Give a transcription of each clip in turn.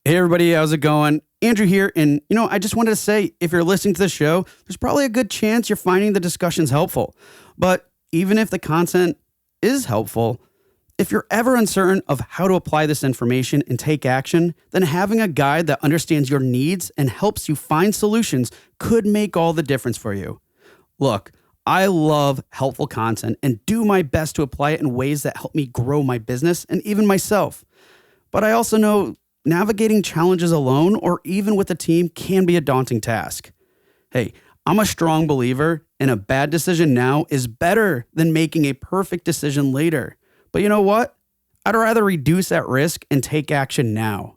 Hey everybody, how's it going? Andrew here, and I just wanted to say, if you're listening to the show, there's probably a good chance you're finding the discussions helpful. But even if the content is helpful, if you're ever uncertain of how to apply this information and take action, then having a guide that understands your needs and helps you find solutions could make all the difference for you. Look, I love helpful content and do my best to apply it in ways that help me grow my business and even myself. But I also know navigating challenges alone or even with a team can be a daunting task. Hey, I'm a strong believer in a bad decision now is better than making a perfect decision later. But you know what? I'd rather reduce that risk and take action now.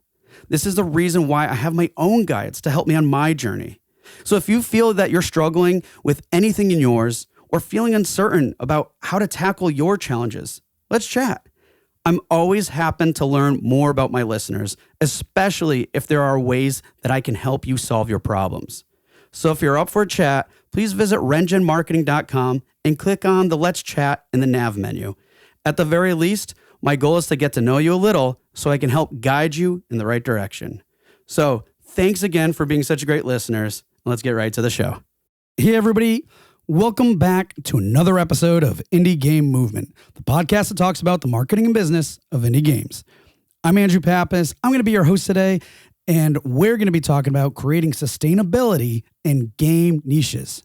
This is the reason why I have my own guides to help me on my journey. So if you feel that you're struggling with anything in yours or feeling uncertain about how to tackle your challenges, let's chat. I'm always happy to learn more about my listeners, especially if there are ways that I can help you solve your problems. So if you're up for a chat, please visit rengenmarketing.com and click on the Let's Chat in the nav menu. At the very least, my goal is to get to know you a little so I can help guide you in the right direction. So thanks again for being such great listeners. Let's get right to the show. Hey, everybody. Welcome back to another episode of Indie Game Movement, the podcast that talks about the marketing and business of indie games. I'm Andrew Pappas. I'm going to be your host today, and we're going to be talking about creating sustainability in game niches.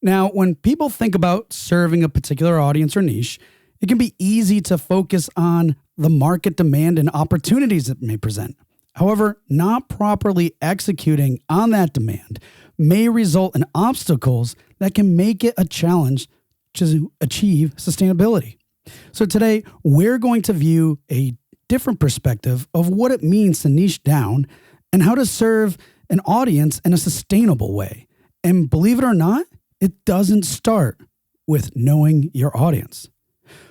Now, when people think about serving a particular audience or niche, it can be easy to focus on the market demand and opportunities it may present. However, not properly executing on that demand may result in obstacles that can make it a challenge to achieve sustainability. So today, we're going to view a different perspective of what it means to niche down and how to serve an audience in a sustainable way. And believe it or not, it doesn't start with knowing your audience.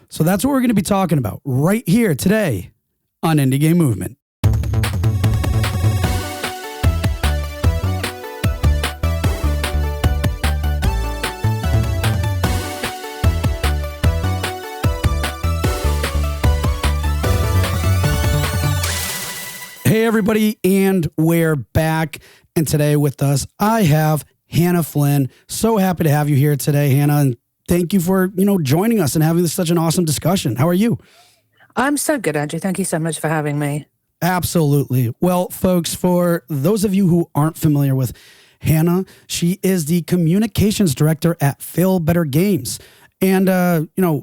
So that's what we're going to be talking about right here today on Indie Game Movement. Hey, everybody, and we're back. And today with us, I have Hannah Flynn. So happy to have you here today, Hannah. And thank you for, joining us and having such an awesome discussion. How are you? I'm so good, Andrew. Thank you so much for having me. Absolutely. Well, folks, for those of you who aren't familiar with Hannah, she is the communications director at Feel Better Games. And,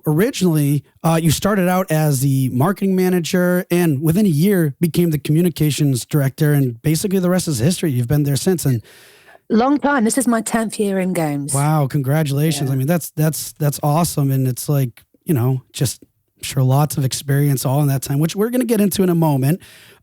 originally you started out as the marketing manager and within a year became the communications director. And basically the rest is history. You've been there since. And long time. This is my 10th year in games. Wow. Congratulations. Yeah. I mean, that's awesome. And it's like, just I'm sure lots of experience all in that time, which we're going to get into in a moment.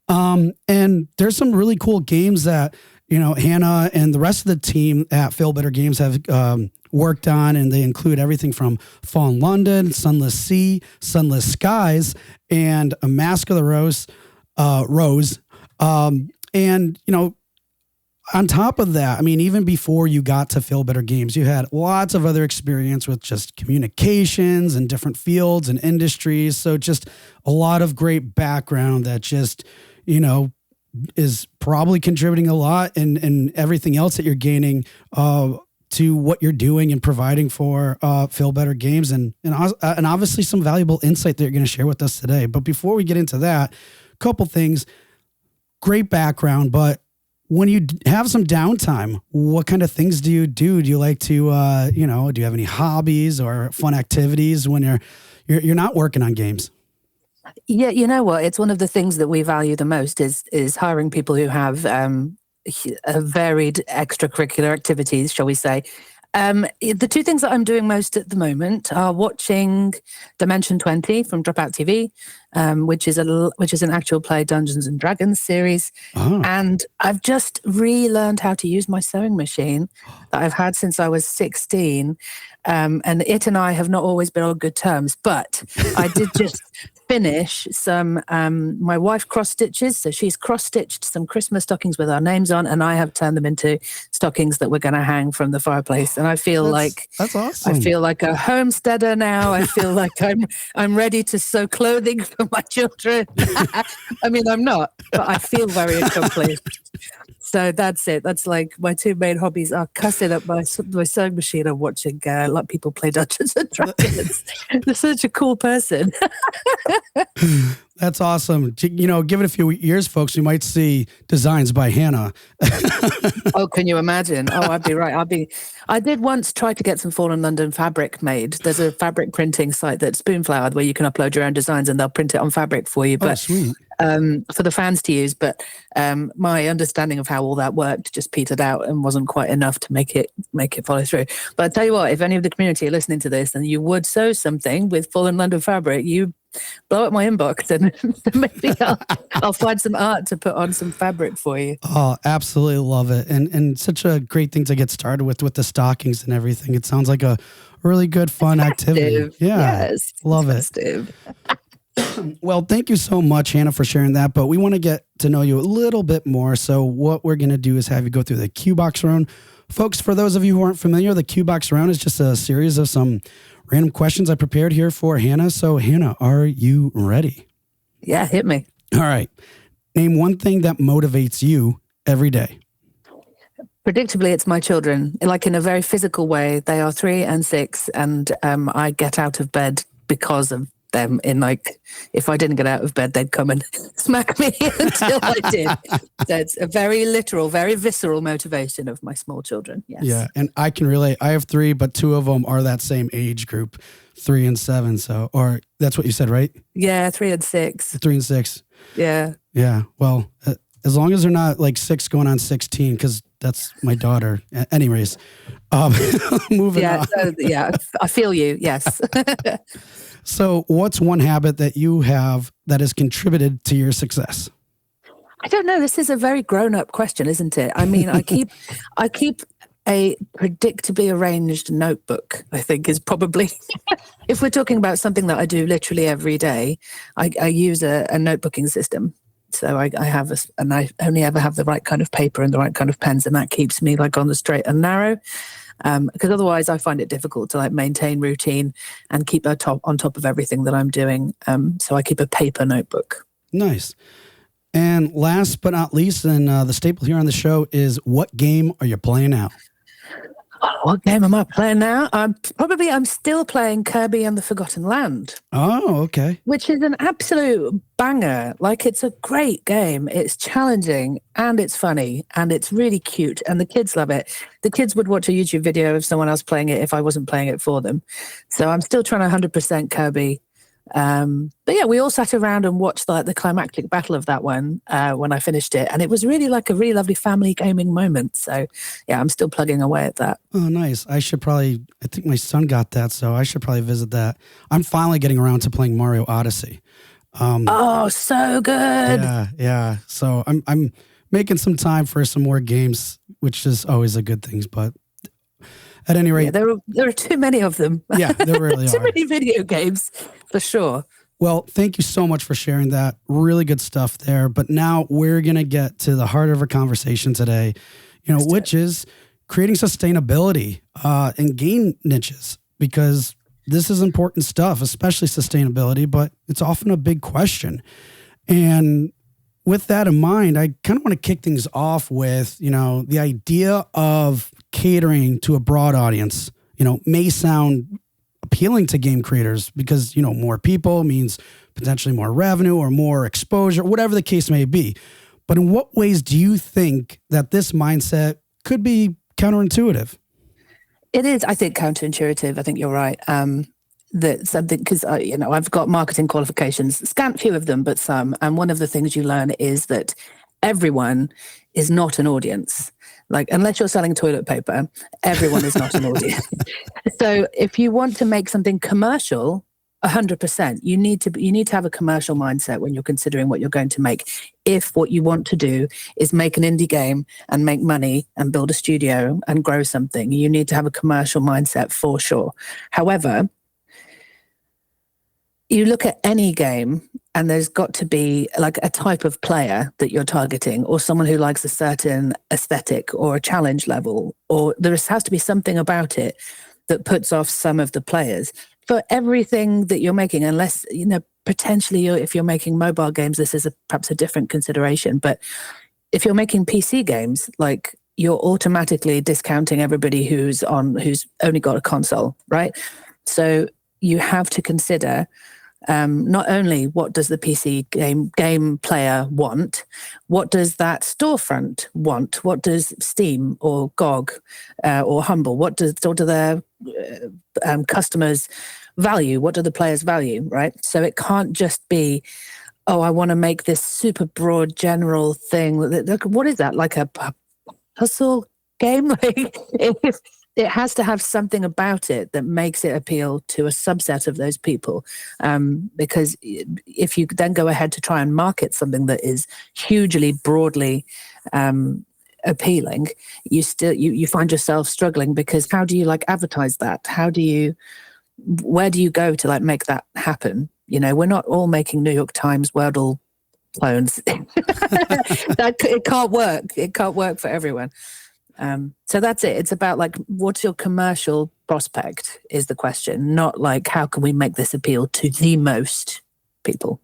And there's some really cool games that, Hannah and the rest of the team at Feel Better Games have worked on, and they include everything from Fallen London, Sunless Sea, Sunless Skies, and A Mask of the Rose. And, on top of that, I mean, even before you got to Feel Better Games, you had lots of other experience with just communications and different fields and industries. So just a lot of great background that just, is probably contributing a lot in everything else that you're gaining to what you're doing and providing for Feel Better Games and obviously some valuable insight that you're going to share with us today. But before we get into that, a couple things, great background, but when you have some downtime, what kind of things do you do? Do you like to, do you have any hobbies or fun activities when you're not working on games? Yeah, you know what? It's one of the things that we value the most is hiring people who have varied extracurricular activities, shall we say. The two things that I'm doing most at the moment are watching Dimension 20 from Dropout TV, which is an actual play Dungeons and Dragons series. Oh. And I've just relearned how to use my sewing machine that I've had since I was 16. And it and I have not always been on good terms, but I did just finish some, my wife cross stitches. So she's cross stitched some Christmas stockings with our names on, and I have turned them into stockings that we're going to hang from the fireplace. And I feel that's awesome. I feel like a homesteader now. I feel like I'm ready to sew clothing for my children. I mean, I'm not, but I feel very accomplished. So that's it. That's like my two main hobbies are cussing up my sewing machine and watching a lot of people play Dungeons and Dragons. You're such a cool person. That's awesome. You know, give it a few years, folks, you might see designs by Hannah. Oh, can you imagine? Oh, I'd be right. I did once try to get some Fallen London fabric made. There's a fabric printing site that's Spoonflowered where you can upload your own designs and they'll print it on fabric for you. But sweet. For the fans to use. But my understanding of how all that worked just petered out and wasn't quite enough to make it follow through. But I tell you what, if any of the community are listening to this and you would sew something with Fallen London fabric, you blow up my inbox and maybe I'll find some art to put on some fabric for you. Oh, absolutely love it. And such a great thing to get started with the stockings and everything. It sounds like a really good, fun activity. Yeah, yes, love it. Well, thank you so much, Hannah, for sharing that. But we want to get to know you a little bit more. So what we're going to do is have you go through the Q Box round. Folks, for those of you who aren't familiar, the Q Box round is just a series of some random questions I prepared here for Hannah. So Hannah, are you ready? Yeah, hit me. All right. Name one thing that motivates you every day. Predictably, it's my children. Like in a very physical way, they are 3 and 6, and I get out of bed because of them. In like, if I didn't get out of bed, they'd come and smack me until I did. So it's a very literal, very visceral motivation of my small children. Yes. Yeah, and I can relate. I have 3, but 2 of them are that same age group, 3 and 7. So, or that's what you said, right? Yeah, 3 and 6. 3 and 6. Yeah. Yeah. Well, as long as they're not like 6 going on 16, because that's my daughter. Anyways, moving on. So, yeah, I feel you. Yes. So what's one habit that you have that has contributed to your success? I don't know. This is a very grown-up question, isn't it? I mean, I keep a predictably arranged notebook, I think is probably, if we're talking about something that I do literally every day, I use a notebooking system. So I have and I only ever have the right kind of paper and the right kind of pens, and that keeps me like on the straight and narrow. Because otherwise I find it difficult to like maintain routine and keep on top of everything that I'm doing. So I keep a paper notebook. Nice. And last but not least, and the staple here on the show is, what game are you playing now? Oh, what game am I playing now? I'm still playing Kirby and the Forgotten Land. Oh, okay. Which is an absolute banger. Like, it's a great game. It's challenging and it's funny and it's really cute and the kids love it. The kids would watch a YouTube video of someone else playing it if I wasn't playing it for them. So I'm still trying to 100% Kirby. But yeah, we all sat around and watched the climactic battle of that one when I finished it, and it was really like a really lovely family gaming moment. So yeah, I'm still plugging away at that. Oh, nice. I think my son got that, so I should probably visit that. I'm finally getting around to playing Mario Odyssey. Oh, so good. Yeah. So I'm making some time for some more games, which is always a good thing. But at any rate, there are too many of them. Yeah, there really too are. many video games, for sure. Well, thank you so much for sharing that. Really good stuff there. But now we're going to get to the heart of our conversation today, which is creating sustainability and game niches, because this is important stuff, especially sustainability, but it's often a big question. And with that in mind, I kind of want to kick things off with, the idea of catering to a broad audience, may sound appealing to game creators because, more people means potentially more revenue or more exposure, whatever the case may be. But in what ways do you think that this mindset could be counterintuitive? It is, I think, counterintuitive. I think you're right. That something, because I've got marketing qualifications, scant few of them, but some. And one of the things you learn is that everyone is not an audience. Like, unless you're selling toilet paper, everyone is not an audience. So if you want to make something commercial, 100%, you need to have a commercial mindset when you're considering what you're going to make. If what you want to do is make an indie game and make money and build a studio and grow something, you need to have a commercial mindset for sure. However, you look at any game and there's got to be like a type of player that you're targeting, or someone who likes a certain aesthetic or a challenge level, or there has to be something about it that puts off some of the players. For everything that you're making, unless, potentially if you're making mobile games, this is perhaps a different consideration. But if you're making PC games, like, you're automatically discounting everybody who's only got a console, right? So you have to consider not only what does the PC game player want, what does that storefront want? What does Steam or GOG or Humble, what do their customers value? What do the players value, right? So it can't just be, oh, I want to make this super broad general thing. What is that? Like a puzzle game? It has to have something about it that makes it appeal to a subset of those people. Because if you then go ahead to try and market something that is hugely broadly appealing, you find yourself struggling, because how do you advertise that? Where do you go to make that happen? We're not all making New York Times Wordle clones. It can't work. It can't work for everyone. So that's it. It's about what's your commercial prospect is the question, not how can we make this appeal to the most people.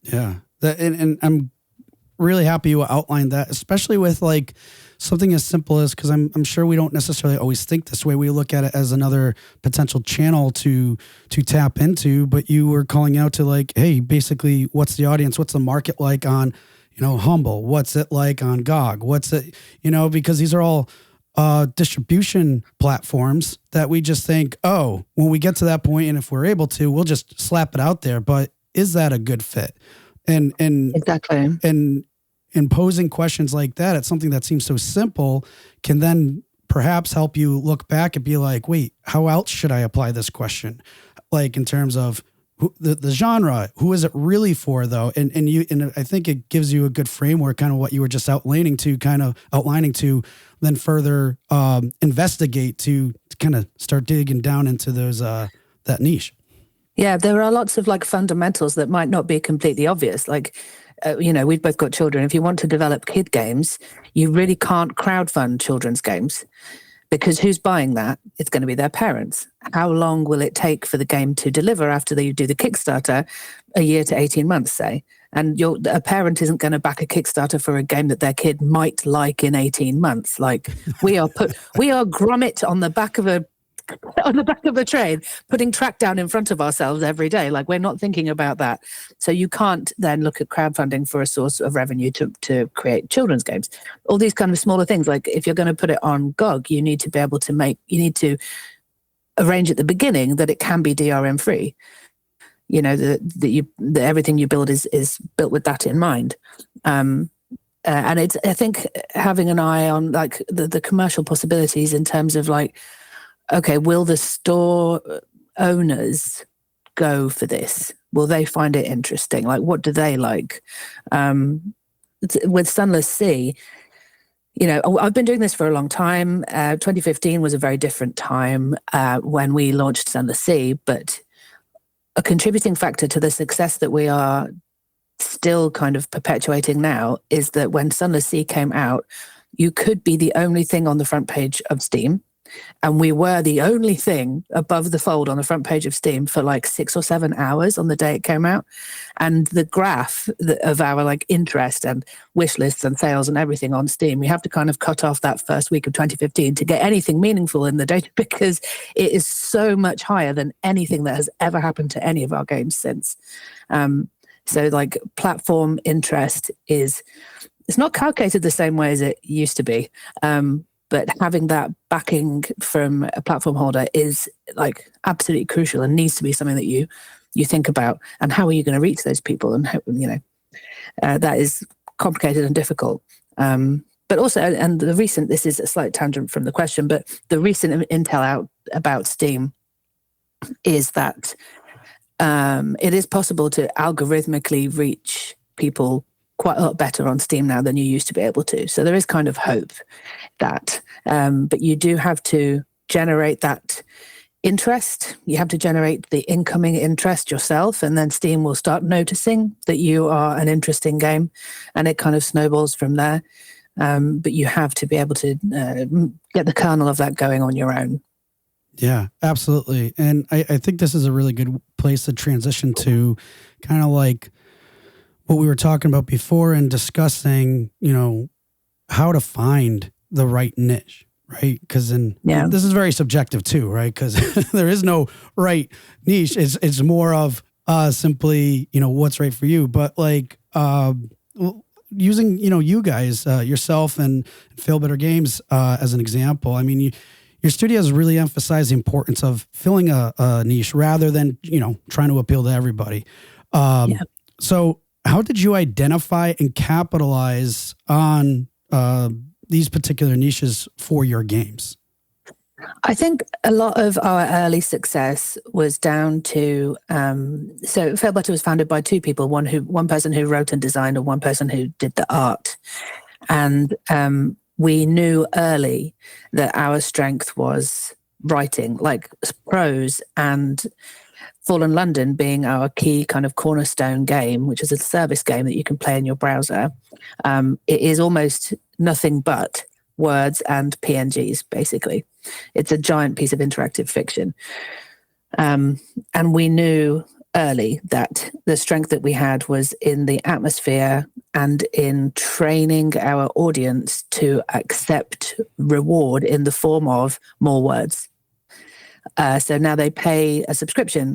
Yeah. And I'm really happy you outlined that, especially with something as simple as, because I'm sure we don't necessarily always think this way. We look at it as another potential channel to tap into, but you were calling out to hey, basically, what's the audience? What's the market like on Humble? What's it like on GOG? What's it, because these are all distribution platforms that we just think, oh, when we get to that point, and if we're able to, we'll just slap it out there. But is that a good fit? And exactly. And posing questions like that, it's something that seems so simple, can then perhaps help you look back and be like, wait, how else should I apply this question? In terms of the genre, who is it really for though? And I think it gives you a good framework, kind of what you were just outlining to then further investigate to kind of start digging down into those that niche. Yeah, there are lots of fundamentals that might not be completely obvious. We've both got children. If you want to develop kid games, you really can't crowdfund children's games, because who's buying that? It's going to be their parents. How long will it take for the game to deliver after they do the Kickstarter? A year to 18 months, say. And a parent isn't going to back a Kickstarter for a game that their kid might like in 18 months. We are grommet on the back of a train, putting track down in front of ourselves every day. We're not thinking about that. So you can't then look at crowdfunding for a source of revenue to create children's games. All these kind of smaller things, if you're going to put it on GOG, you need to be able to you need to arrange at the beginning that it can be DRM free. That everything you build is built with that in mind. And it's, I think, having an eye on the commercial possibilities in terms of okay, will the store owners go for this? Will they find it interesting? What do they like? With Sunless Sea, I've been doing this for a long time. 2015 was a very different time when we launched Sunless Sea, but a contributing factor to the success that we are still kind of perpetuating now is that when Sunless Sea came out, you could be the only thing on the front page of Steam. And we were the only thing above the fold on the front page of Steam for 6 or 7 hours on the day it came out. And the graph of our interest and wish lists and sales and everything on Steam, we have to kind of cut off that first week of 2015 to get anything meaningful in the data, because it is so much higher than anything that has ever happened to any of our games since. So platform interest it's not calculated the same way as it used to be. But having that backing from a platform holder is absolutely crucial, and needs to be something that you think about. And how are you going to reach those people? And that is complicated and difficult. But also, and this is a slight tangent from the question, but the recent intel out about Steam is that it is possible to algorithmically reach people quite a lot better on Steam now than you used to be able to. So there is kind of hope that, but you do have to generate that interest. You have to generate the incoming interest yourself, and then Steam will start noticing that you are an interesting game, and it kind of snowballs from there. But you have to be able to get the kernel of that going on your own. Yeah, absolutely. And I think this is a really good place to transition to kind of like what we were talking about before and discussing, how to find the right niche, right? Because this is very subjective too, right? Because there is no right niche. It's more of simply, what's right for you. But like using, you guys, yourself and Fail Better Games as an example. I mean, your studio has really emphasized the importance of filling a niche rather than, trying to appeal to everybody. So how did you identify and capitalize on these particular niches for your games? I think a lot of our early success was down to, so Fail Better was founded by two people, one person who wrote and designed and one person who did the art. And we knew early that our strength was writing, like prose, and Fallen London being our key kind of cornerstone game, which is a service game that you can play in your browser. It is almost nothing but words and PNGs, basically. It's a giant piece of interactive fiction. And we knew early that the strength that we had was in the atmosphere and in training our audience to accept reward in the form of more words. So now they pay a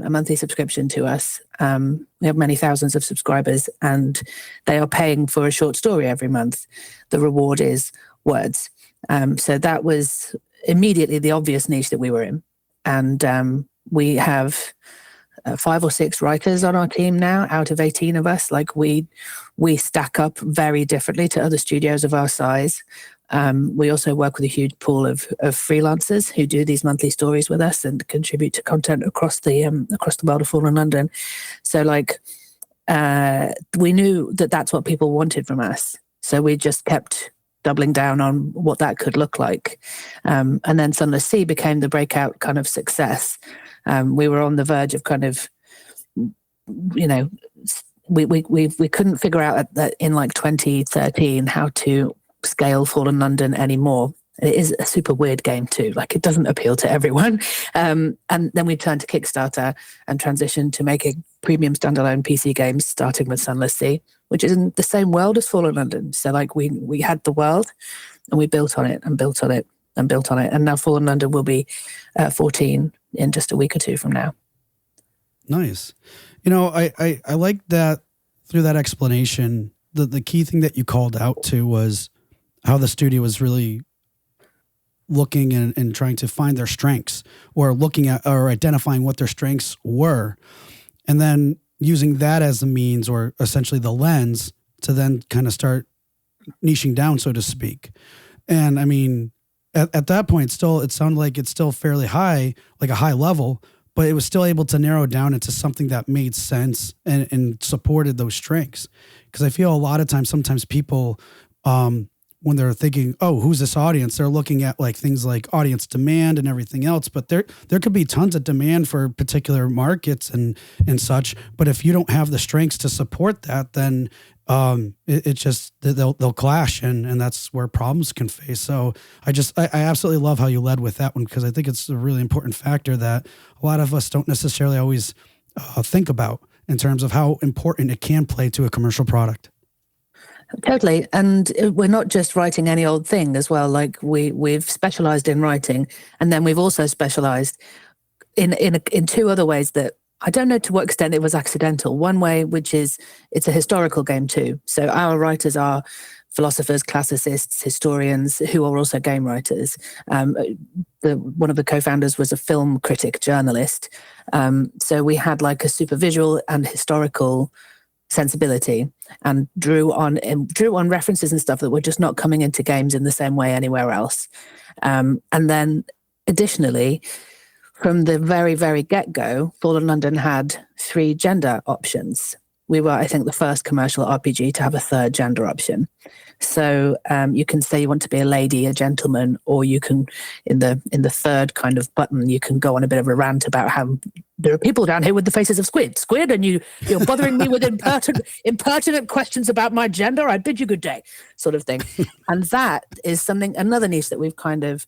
monthly subscription to us. We have many thousands of subscribers, and they are paying for a short story every month. The reward is words. So that was immediately the obvious niche that we were in. And we have 5 or 6 writers on our team now out of 18 of us. Like we stack up very differently to other studios of our size. We also work with a huge pool of freelancers who do these monthly stories with us and contribute to content across the world of Fallen London. So we knew that that's what people wanted from us. So we just kept doubling down on what that could look like. And then Sunless Sea became the breakout kind of success. We were on the verge of kind of, we couldn't figure out that in like 2013 how to scale Fallen London anymore. It is a super weird game too. Like it doesn't appeal to everyone. And then we turned to Kickstarter and transitioned to making premium standalone PC games, starting with Sunless Sea, which is in the same world as Fallen London. So like we had the world and we built on it and built on it and built on it. And now Fallen London will be 14 in just a week or two from now. Nice. I like that through that explanation, the key thing that you called out to was how the studio was really looking and trying to find their strengths, or looking at or identifying what their strengths were, and then using that as a means, or essentially the lens, to then kind of start niching down, so to speak. And I mean, at that point, it sounded like it's still fairly high, like a high level, but it was still able to narrow down into something that made sense and supported those strengths. Because I feel a lot of times, sometimes people, when they're thinking, oh, who's this audience? They're looking at like things like audience demand and everything else, but there could be tons of demand for particular markets and such. But if you don't have the strengths to support that, then it just, they'll clash, and that's where problems can face. So I absolutely love how you led with that one, because I think it's a really important factor that a lot of us don't necessarily always think about in terms of how important it can play to a commercial product. Totally. And we're not just writing any old thing as well. Like we've specialized in writing, and then we've also specialized in 2 other ways that I don't know to what extent it was accidental. One way, which is it's a historical game too. So our writers are philosophers, classicists, historians who are also game writers. One of the co-founders was a film critic journalist. So we had like a super visual and historical sensibility, and drew on references and stuff that were just not coming into games in the same way anywhere else. And then additionally, from the very, very get-go, Fallen London had 3 gender options. we were, I think, the first commercial RPG to have a third gender option. So you can say you want to be a lady, a gentleman, or you can, in the third kind of button, you can go on a bit of a rant about how there are people down here with the faces of squid, and you're bothering me with impertinent questions about my gender. I bid you good day, sort of thing. And that is another niche that we've kind of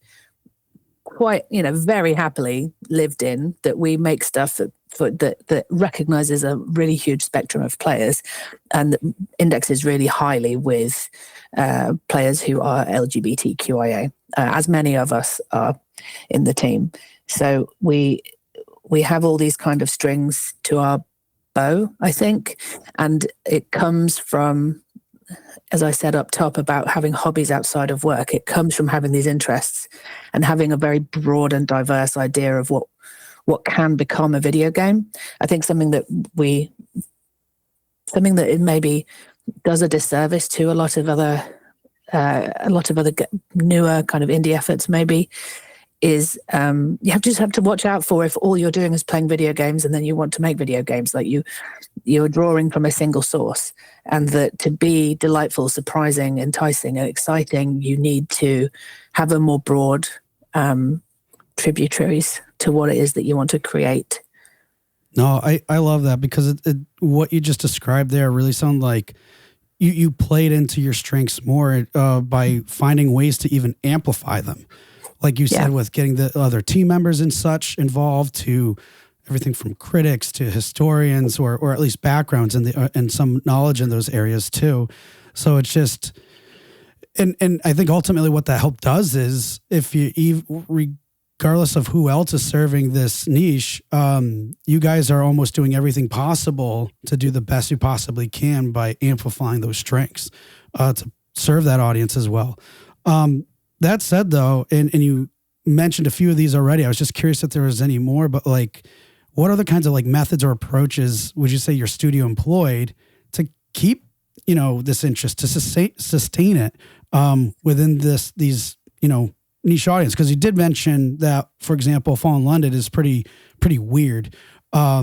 quite, very happily lived in, that we make stuff that recognizes a really huge spectrum of players and indexes really highly with players who are LGBTQIA, as many of us are in the team. So we have all these kind of strings to our bow, I think, and it comes from, as I said up top about having hobbies outside of work, it comes from having these interests and having a very broad and diverse idea of what can become a video game. I think something that it maybe does a disservice to a lot of other newer kind of indie efforts maybe is you just have to watch out for if all you're doing is playing video games and then you want to make video games, like you're drawing from a single source, and that to be delightful, surprising, enticing and exciting, you need to have a more broad tributaries to what it is that you want to create. No, I love that, because what you just described there really sounded like you played into your strengths more by finding ways to even amplify them. Like you said, with getting the other team members and such involved, to everything from critics to historians, or at least backgrounds and some knowledge in those areas too. So it's just, and I think ultimately what that help does is, if you regardless of who else is serving this niche, you guys are almost doing everything possible to do the best you possibly can by amplifying those strengths to serve that audience as well. That said, though, and you mentioned a few of these already, I was just curious if there was any more, but like, what other kinds of like methods or approaches would you say your studio employed to keep, this interest, to sustain it within these niche audience? Because you did mention that, for example, Fallen London is pretty weird. Yeah,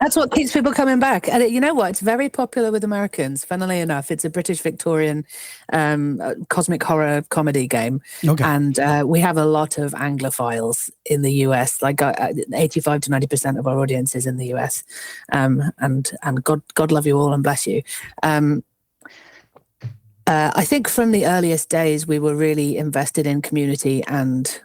that's what keeps people coming back. And you know what? It's very popular with Americans. Funnily enough, it's a British Victorian cosmic horror comedy game. Okay. And we have a lot of Anglophiles in the US. Like 85 to 90% of our audience is in the US. And God love you all and bless you. I think from the earliest days, we were really invested in community and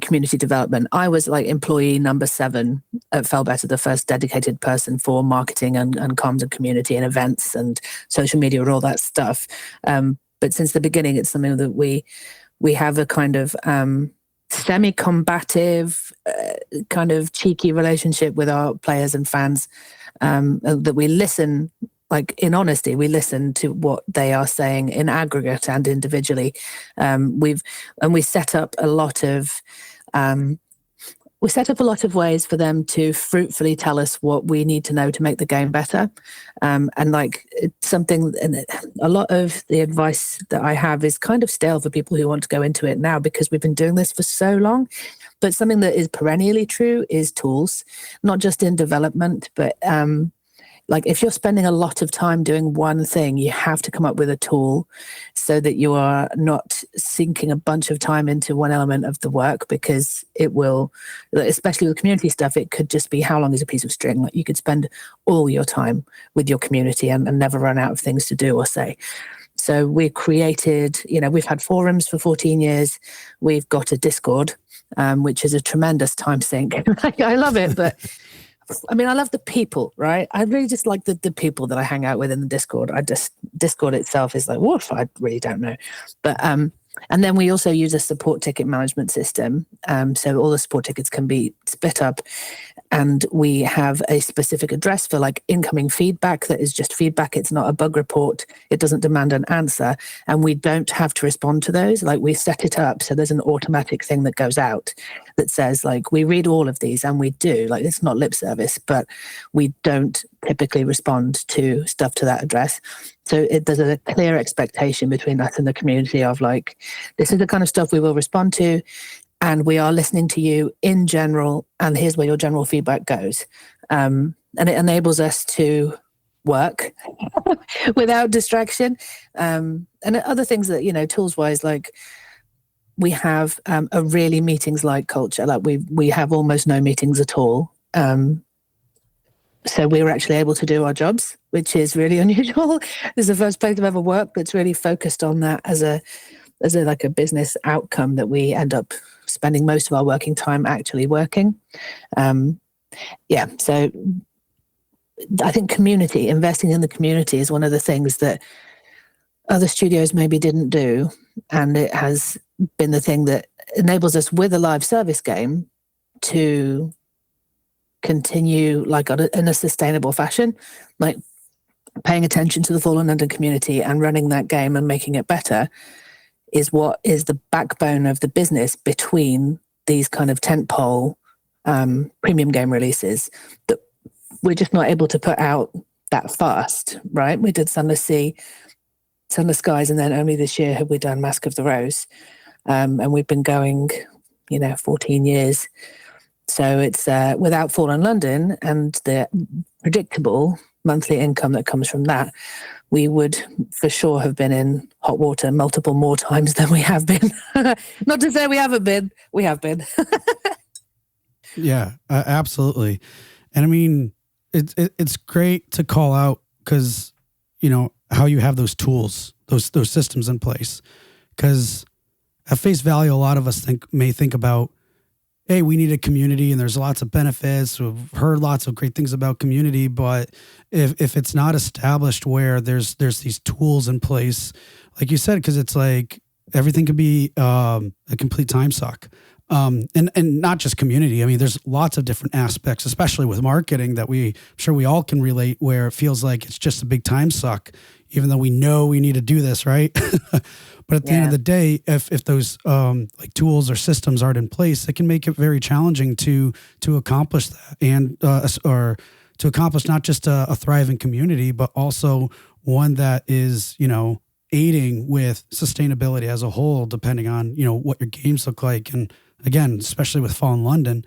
community development. I was like employee number 7 at Fellbetter, the first dedicated person for marketing and comms and community and events and social media and all that stuff. But since the beginning, it's something that we have a kind of semi-combative, kind of cheeky relationship with our players and fans, that we listen. Like, in honesty, we listen to what they are saying in aggregate and individually. We set up a lot of ways for them to fruitfully tell us what we need to know to make the game better. And a lot of the advice that I have is kind of stale for people who want to go into it now, because we've been doing this for so long. But something that is perennially true is tools, not just in development, but like if you're spending a lot of time doing one thing, you have to come up with a tool so that you are not sinking a bunch of time into one element of the work, because it will, especially with community stuff, it could just be how long is a piece of string. Like you could spend all your time with your community and never run out of things to do or say. So we created, we've had forums for 14 years. We've got a Discord, which is a tremendous time sink. I love it, but I mean, I love the people, right? I really just like the people that I hang out with in the Discord. Discord itself is like, woof, I really don't know. But, and then we also use a support ticket management system. So all the support tickets can be split up, and we have a specific address for like incoming feedback that is just feedback. It's not a bug report. It doesn't demand an answer, and we don't have to respond to those. Like we set it up so there's an automatic thing that goes out that says like, we read all of these, and we do. Like it's not lip service, but we don't typically respond to stuff to that address. So there's a clear expectation between us and the community of like, this is the kind of stuff we will respond to, and we are listening to you in general, and here's where your general feedback goes. And it enables us to work without distraction. And other things that, tools wise, like we have a really meetings like culture. Like we have almost no meetings at all. So we were actually able to do our jobs, which is really unusual. This is the first place I've ever worked that's really focused on that as a like a business outcome, that we end up spending most of our working time actually working. So I think investing in the community is one of the things that other studios maybe didn't do. And it has been the thing that enables us with a live service game to continue like in a sustainable fashion, like paying attention to the Fallen London community and running that game and making it better is what is the backbone of the business between these kind of tentpole premium game releases that we're just not able to put out that fast, right? We did Sunless Sea, Sunless Skies, and then only this year have we done Mask of the Rose. And we've been going, 14 years. So it's without Fallen London and the predictable monthly income that comes from that, we would for sure have been in hot water multiple more times than we have been. Not to say we haven't been, we have been. Yeah, absolutely. And I mean, it's great to call out because, how you have those tools, those systems in place. Because at face value, a lot of us may think about, hey, we need a community and there's lots of benefits. We've heard lots of great things about community, but if it's not established where there's these tools in place, like you said, because it's like everything can be a complete time suck. And not just community. I mean, there's lots of different aspects, especially with marketing, that I'm sure we all can relate, where it feels like it's just a big time suck, even though we know we need to do this, right? But at the end of the day, if those like tools or systems aren't in place, it can make it very challenging to accomplish that, and or to accomplish not just a thriving community, but also one that is, aiding with sustainability as a whole, depending on, what your games look like. And again, especially with Fallen London,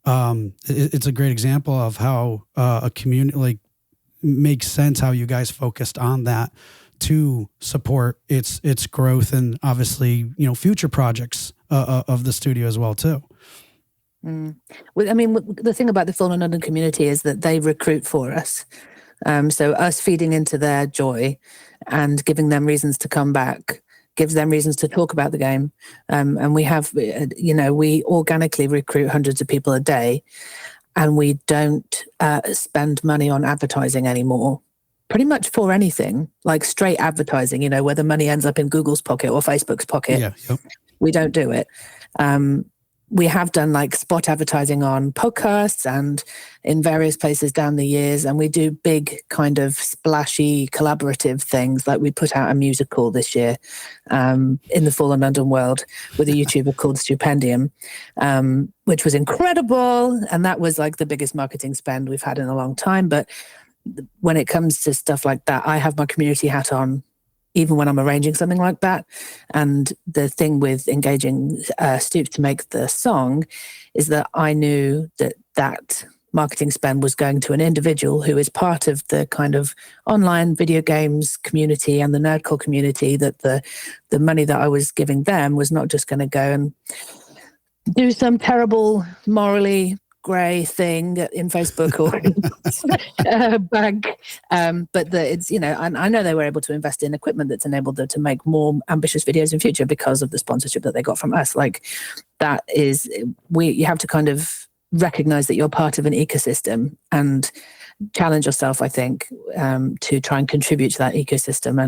it's a great example of how a community like makes sense, how you guys focused on that to support its growth and obviously, future projects of the studio as well too. Well, I mean, the thing about the Fallen London community is that they recruit for us. So us feeding into their joy and giving them reasons to come back gives them reasons to talk about the game. And we have, we organically recruit hundreds of people a day, and we don't spend money on advertising anymore, pretty much for anything, like straight advertising, where the money ends up in Google's pocket or Facebook's pocket. Yeah, yep. We don't do it. We have done like spot advertising on podcasts and in various places down the years. And we do big kind of splashy collaborative things. Like we put out a musical this year in the Fallen London world with a YouTuber called Stupendium, which was incredible. And that was like the biggest marketing spend we've had in a long time. But when it comes to stuff like that, I have my community hat on, even when I'm arranging something like that. And the thing with engaging Stoops to make the song is that I knew that marketing spend was going to an individual who is part of the kind of online video games community and the nerdcore community, that the money that I was giving them was not just going to go and do some terrible morally grey thing in Facebook or bank, but that it's, I know they were able to invest in equipment that's enabled them to make more ambitious videos in future because of the sponsorship that they got from us. Like that is, you have to kind of recognize that you're part of an ecosystem and challenge yourself, I think, to try and contribute to that ecosystem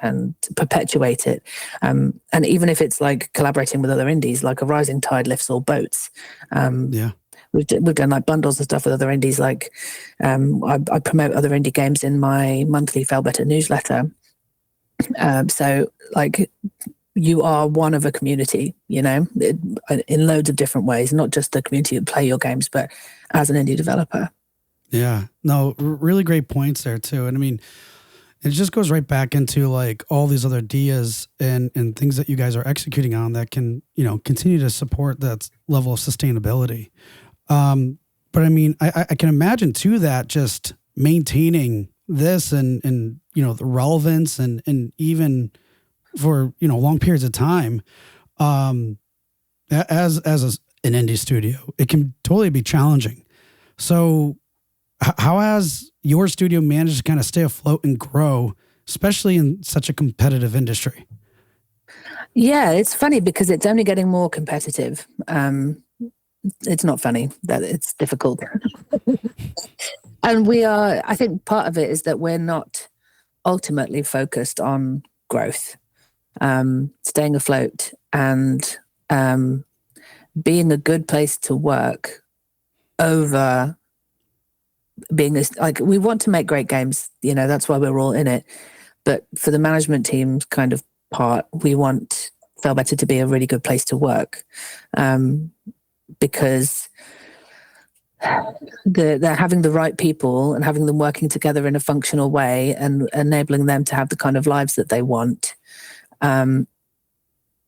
and perpetuate it. And even if it's like collaborating with other indies, like a rising tide lifts all boats. We've done like bundles and stuff with other indies. Like I promote other indie games in my monthly Fell Better newsletter. So like you are one of a community, in loads of different ways, not just the community that play your games, but as an indie developer. Yeah, no, really great points there too. And I mean, it just goes right back into like all these other ideas and things that you guys are executing on that can, continue to support that level of sustainability. But I mean, I can imagine too that just maintaining this and the relevance and even for long periods of time, as an indie studio, it can totally be challenging. So how has your studio managed to kind of stay afloat and grow, especially in such a competitive industry? Yeah, it's funny because it's only getting more competitive. It's not funny that it's difficult. And I think part of it is that we're not ultimately focused on growth, staying afloat and being a good place to work over being we want to make great games, that's why we're all in it. But for the management team's kind of part, we want Feel Better to be a really good place to work, because they're having the right people and having them working together in a functional way and enabling them to have the kind of lives that they want.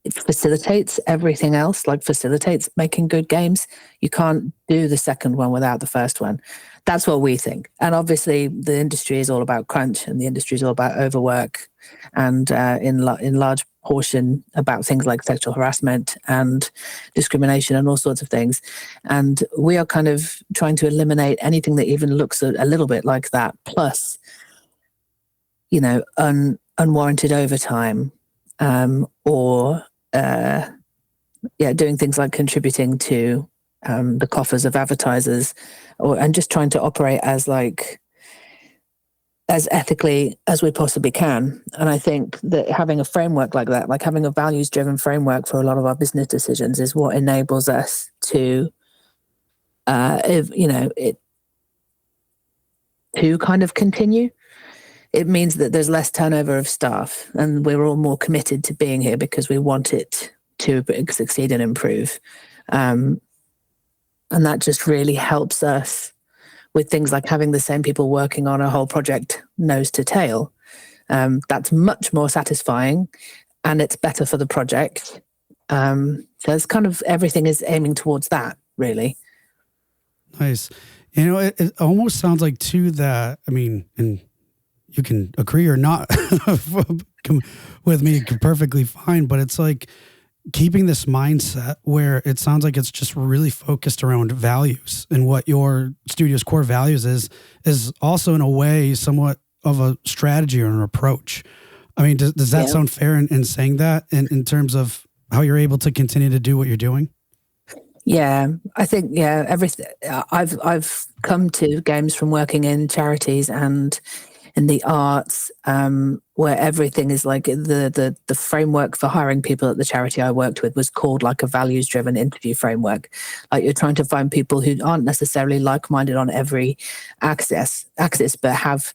It facilitates everything else, facilitates making good games. You can't do the second one without the first one. That's what we think. And obviously the industry is all about crunch, and the industry is all about overwork, and in large portion about things like sexual harassment and discrimination and all sorts of things. And we are kind of trying to eliminate anything that even looks a little bit like that, plus, unwarranted overtime, or doing things like contributing to the coffers of advertisers, and just trying to operate as ethically as we possibly can. And I think that having a framework like that, like having a values-driven framework for a lot of our business decisions, is what enables us to, to kind of continue. It means that there's less turnover of staff, and we're all more committed to being here because we want it to succeed and improve. And that just really helps us with things like having the same people working on a whole project nose to tail. That's much more satisfying, and it's better for the project. So it's kind of everything is aiming towards that, really. Nice. It almost sounds like too that, and you can agree or not with me perfectly fine, but it's like keeping this mindset where it sounds like it's just really focused around values, and what your studio's core values is also in a way somewhat of a strategy or an approach. Does that sound fair in saying that in terms of how you're able to continue to do what you're doing? Yeah, I think, everything. I've come to games from working in charities and in the arts, where everything is like the framework for hiring people at the charity I worked with was called like a values-driven interview framework. Like, you're trying to find people who aren't necessarily like-minded on every axis, but have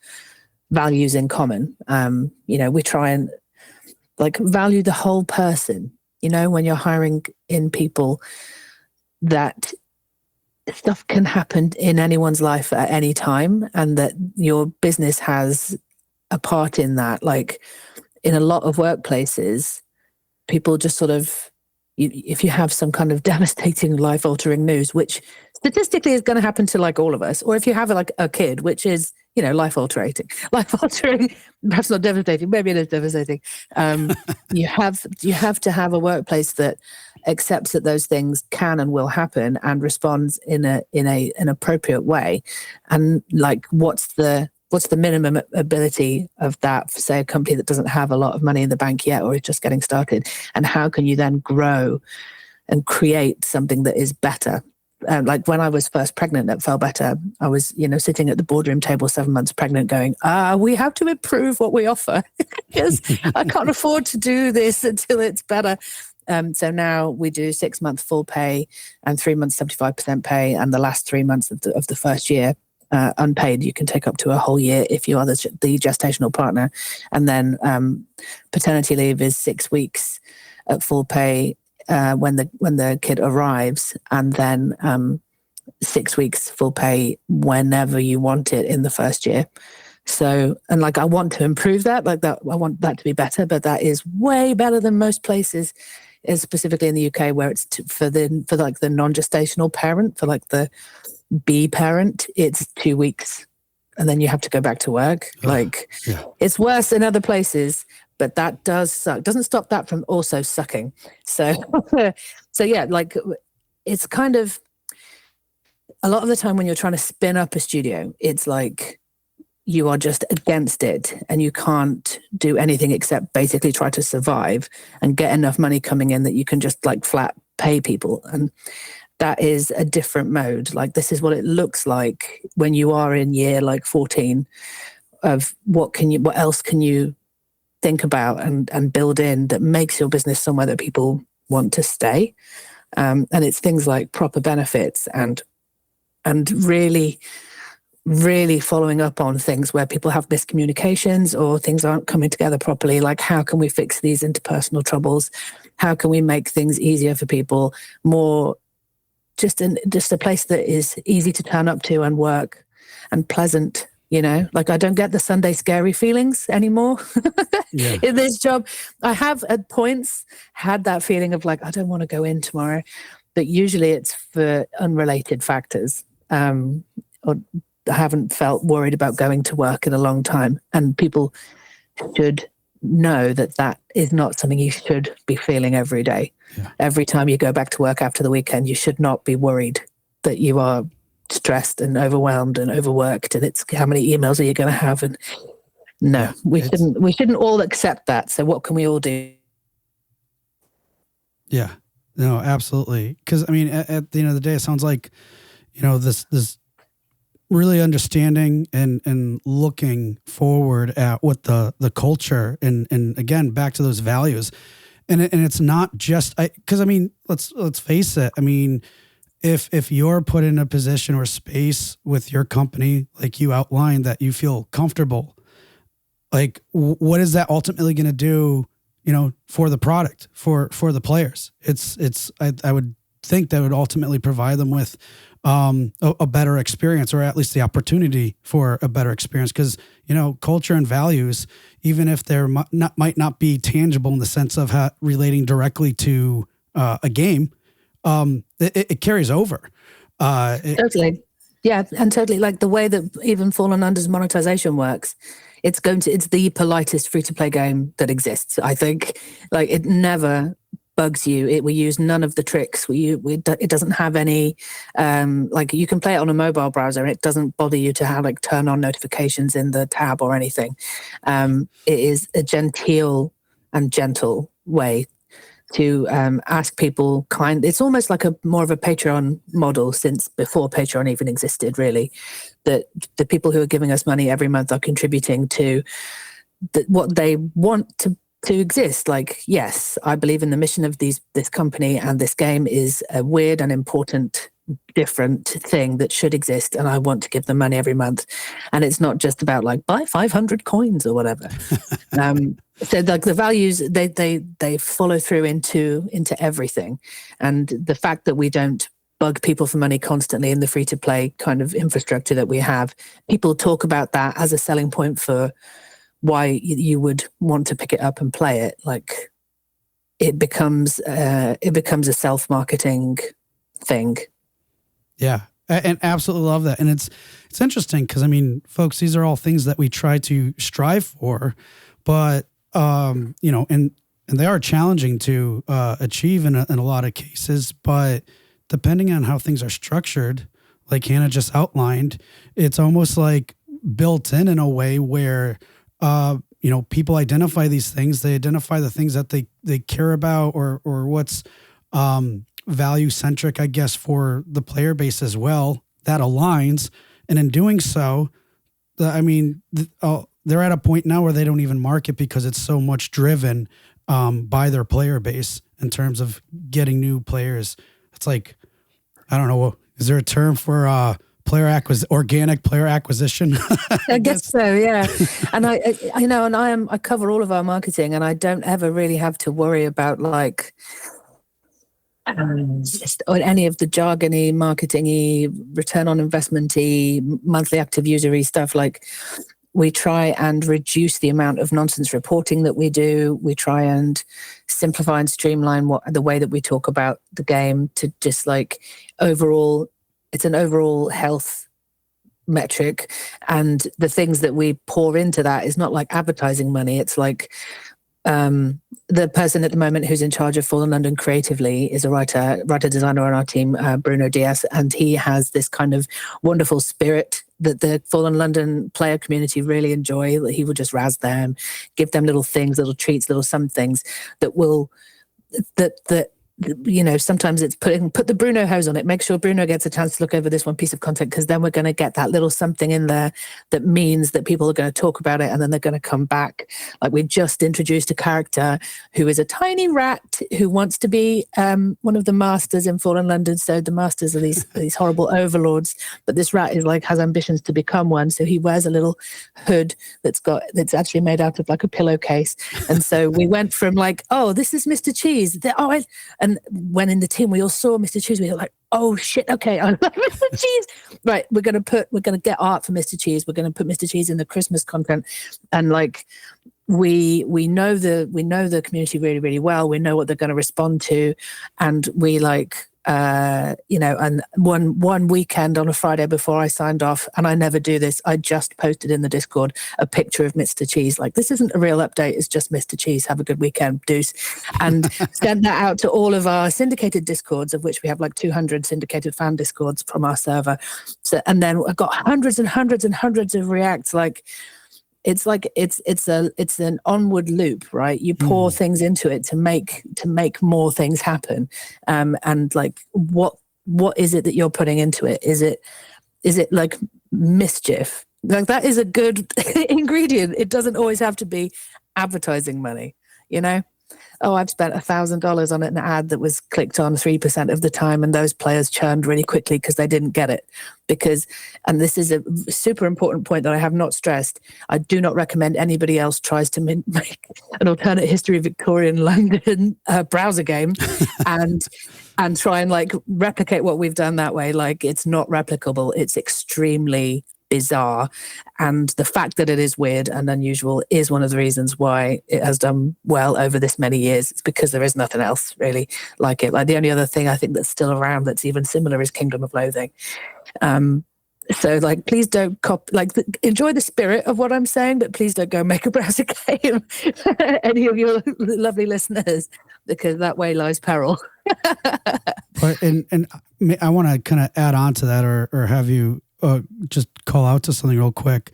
values in common. We try and value the whole person. When you're hiring in people, that stuff can happen in anyone's life at any time, and that your business has a part in that. Like, in a lot of workplaces, people just sort of, if you have some kind of devastating life-altering news, which statistically is going to happen to all of us, or if you have a kid, which is life-altering, perhaps not devastating, maybe it is devastating. You have to have a workplace that accepts that those things can and will happen and responds in an appropriate way. And what's the minimum ability of that for, say, a company that doesn't have a lot of money in the bank yet, or is just getting started, and how can you then grow and create something that is better? When I was first pregnant at Feel Better, I was, sitting at the boardroom table 7 months pregnant going, we have to improve what we offer because I can't afford to do this until it's better. So now we do 6 months full pay and 3 months 75% pay, and the last 3 months of the first year unpaid. You can take up to a whole year if you are the gestational partner, and then paternity leave is 6 weeks at full pay when the kid arrives, and then 6 weeks full pay whenever you want it in the first year. So, and I want to improve that, I want that to be better, but that is way better than most places, specifically in the UK, where it's for the non-gestational parent, for the B parent, it's 2 weeks and then you have to go back to work. Like, it's worse in other places, but that does suck. Doesn't stop that from also sucking. So, so yeah, like it's kind of a lot of the time when you're trying to spin up a studio, it's like you are just against it and you can't do anything except basically try to survive and get enough money coming in that you can just like flat pay people. And that is a different mode. Like, this is what it looks like when you are in year like 14 of what else can you think about and build in that makes your business somewhere that people want to stay. And it's things like proper benefits and really, really following up on things where people have miscommunications or things aren't coming together properly. Like, how can we fix these interpersonal troubles? How can we make things easier for people? More just a place that is easy to turn up to and work and pleasant, you know? Like, I don't get the Sunday scary feelings anymore in this job. I have at points had that feeling of like, I don't want to go in tomorrow, but usually it's for unrelated factors. Or I haven't felt worried about going to work in a long time. And people should know that that is not something you should be feeling every day. Yeah. Every time you go back to work after the weekend, you should not be worried that you are stressed and overwhelmed and overworked and it's how many emails are you going to have. And no, we shouldn't all accept that. So what can we all do? Yeah, no, absolutely. Because I mean, at the end of the day, it sounds like, you know, this really understanding and looking forward at what the culture and again, back to those values. And it's not just, because I mean, let's face it. I mean, if you're put in a position or space with your company, like you outlined, that you feel comfortable, like what is that ultimately going to do, you know, for the product, for the players? I would think that would ultimately provide them with a better experience, or at least the opportunity for a better experience. Because, you know, culture and values, even if they're might not be tangible in the sense of relating directly to a game, it carries over. Totally. Yeah, and totally. Like the way that even Fallen Under's monetization works, it's the politest free-to-play game that exists. I think, like, it never bugs you. We use none of the tricks. It doesn't have any, like, you can play it on a mobile browser and it doesn't bother you to have like turn on notifications in the tab or anything. It is a genteel and gentle way to ask people it's almost like more of a Patreon model since before Patreon even existed, really, that the people who are giving us money every month are contributing to what they want to exist. Like, yes, I believe in the mission of this company, and this game is a weird and important, different thing that should exist, and I want to give them money every month. And it's not just about like buy 500 coins or whatever. So like the values, they follow through into everything. And the fact that we don't bug people for money constantly in the free-to-play kind of infrastructure that we have, people talk about that as a selling point for why you would want to pick it up and play it. Like, it becomes a self-marketing thing. Yeah, and absolutely love that. And it's interesting because, I mean, folks, these are all things that we try to strive for, but you know, and they are challenging to achieve in a lot of cases. But depending on how things are structured, like Hannah just outlined, it's almost like built in a way where you know, people identify these things. They identify the things that they care about, or what's value centric, I guess, for the player base as well. That aligns, and in doing so, they're at a point now where they don't even market because it's so much driven by their player base in terms of getting new players. It's like, I don't know, is there a term for organic player acquisition? I guess so, yeah. And I cover all of our marketing, and I don't ever really have to worry about like or any of the jargony, marketing-y, return on investment-y, monthly active user-y stuff. Like, we try and reduce the amount of nonsense reporting that we do. We try and simplify and streamline the way that we talk about the game to just like overall, it's an overall health metric, and the things that we pour into that is not like advertising money. It's like the person at the moment who's in charge of Fallen London creatively is a writer designer on our team, Bruno Diaz, and he has this kind of wonderful spirit that the Fallen London player community really enjoy. That he will just razz them, give them little things, little treats, little somethings that will that you know, sometimes it's put the Bruno hose on it. Make sure Bruno gets a chance to look over this one piece of content, because then we're going to get that little something in there that means that people are going to talk about it and then they're going to come back. Like, we just introduced a character who is a tiny rat who wants to be one of the masters in Fallen London. So the masters are these horrible overlords, but this rat is like has ambitions to become one. So he wears a little hood that's actually made out of like a pillowcase. And so we went from like, oh, this is Mr. Cheese. And when in the team we all saw Mr. Cheese, we were like, oh shit, okay, I love Mr. Cheese. Right, we're gonna get art for Mr. Cheese. We're gonna put Mr. Cheese in the Christmas content, and like we know the community really, really well. We know what they're going to respond to, and we like and one weekend on a Friday before I signed off, and I never do this, I just posted in the Discord a picture of Mr. Cheese. Like, this isn't a real update, it's just Mr. Cheese. Have a good weekend, deuce. And sent that out to all of our syndicated Discords, of which we have like 200 syndicated fan Discords from our server. So, and then I got hundreds and hundreds and hundreds of reacts. Like, it's an onward loop, right? You pour things into it to make more things happen. And like, what is it that you're putting into it? Is it like mischief? Like, that is a good ingredient. It doesn't always have to be advertising money, you know? Oh, I've spent $1,000 on an ad that was clicked on 3% of the time, and those players churned really quickly because they didn't get it. And this is a super important point that I have not stressed, I do not recommend anybody else tries to make an alternate history of Victorian London browser game and try and like replicate what we've done that way. Like, it's not replicable. It's extremely bizarre, and the fact that it is weird and unusual is one of the reasons why it has done well over this many years. It's because there is nothing else really like it. Like, the only other thing I think that's still around that's even similar is Kingdom of Loathing. So like, please don't enjoy the spirit of what I'm saying, but please don't go make a browser game, any of your lovely listeners, because that way lies peril. But and I want to kind of add on to that, or have you just call out to something real quick.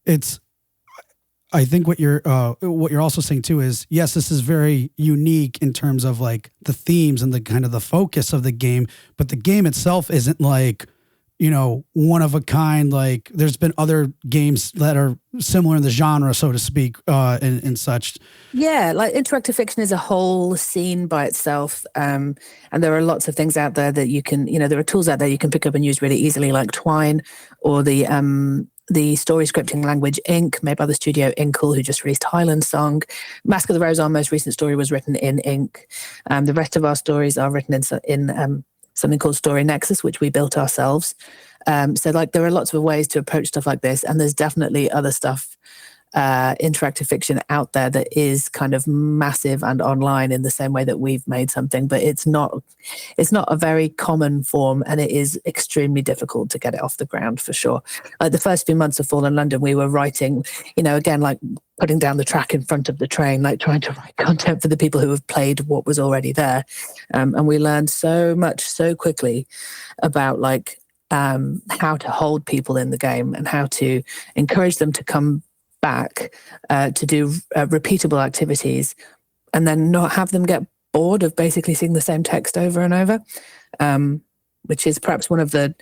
I think what you're also saying too is, yes, this is very unique in terms of like the themes and the kind of the focus of the game, but the game itself isn't like, you know, one of a kind. Like, there's been other games that are similar in the genre, so to speak, and such. Yeah, like interactive fiction is a whole scene by itself, and there are lots of things out there that you can, you know, there are tools out there you can pick up and use really easily, like Twine, or the story scripting language Ink, made by the studio Inkle, who just released Highland Song. Mask of the Rose, our most recent story, was written in Ink. The rest of our stories are written in something called Story Nexus, which we built ourselves. So like, there are lots of ways to approach stuff like this, and there's definitely other stuff, interactive fiction out there that is kind of massive and online in the same way that we've made something, but it's not a very common form, and it is extremely difficult to get it off the ground, for sure. Like, the first few months of Fallen London, we were writing, you know, again, like putting down the track in front of the train, like trying to write content for the people who have played what was already there. And we learned so much so quickly about like how to hold people in the game and how to encourage them to come back to do repeatable activities, and then not have them get bored of basically seeing the same text over and over, which is perhaps one of the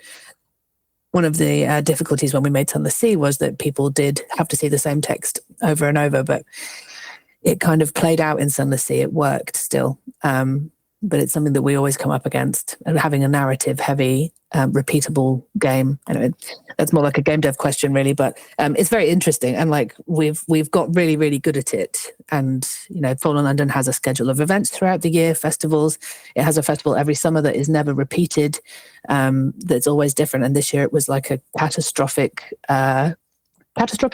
difficulties when we made Sun the Sea, was that people did have to see the same text over and over, but it kind of played out in Sun the Sea. It worked still, but it's something that we always come up against, and having a narrative heavy, repeatable game. Anyway, that's more like a game dev question really, but it's very interesting, and like we've got really, really good at it. And you know, Fallen London has a schedule of events throughout the year, festivals. It has a festival every summer that is never repeated, that's always different. And this year it was like a catastrophic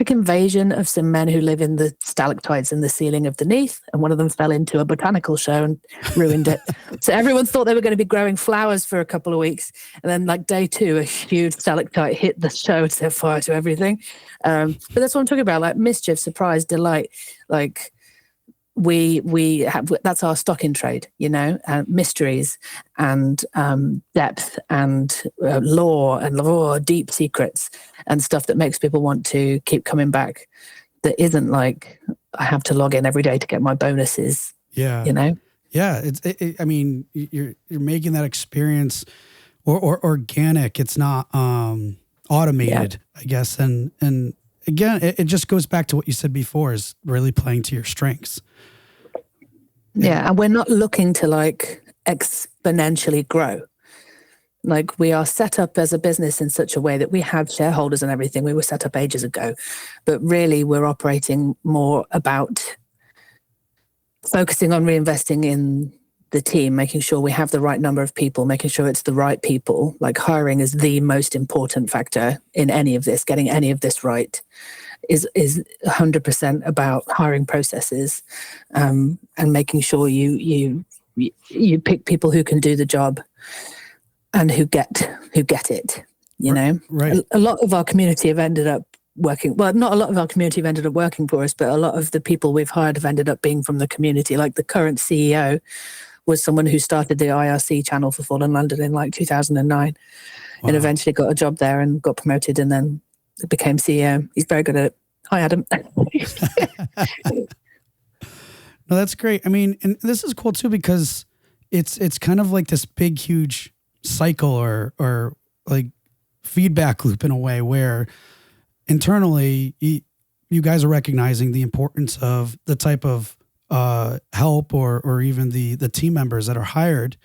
invasion of some men who live in the stalactites in the ceiling of the Neath, and one of them fell into a botanical show and ruined it. So everyone thought they were going to be growing flowers for a couple of weeks. And then like day 2, a huge stalactite hit the show and set fire to everything. But that's what I'm talking about, like mischief, surprise, delight. Like we have, that's our stock in trade, mysteries and depth and lore and deep secrets and stuff that makes people want to keep coming back. That isn't like, I have to log in every day to get my bonuses. Yeah. Yeah. I mean, you're making that experience or organic. It's not automated, I guess. And again, it just goes back to what you said before, is really playing to your strengths. Yeah. And we're not looking to like exponentially grow. Like we are set up as a business in such a way that we have shareholders and everything. We were set up ages ago, but really we're operating more about focusing on reinvesting in the team, making sure we have the right number of people, making sure it's the right people. Like hiring is the most important factor in any of this. Getting any of this right is 100% about hiring processes, and making sure you pick people who can do the job and who get it. Right. A lot of our community have ended up working. Well, not a lot of our community have ended up working for us, but a lot of the people we've hired have ended up being from the community. Like the current CEO was someone who started the IRC channel for Fallen London in like 2009, and eventually got a job there and got promoted and then became CEO. He's very good at it. Hi, Adam. No, that's great. I mean, and this is cool too, because it's kind of like this big, huge cycle or like feedback loop in a way, where internally you guys are recognizing the importance of the type of help or even the team members that are hired,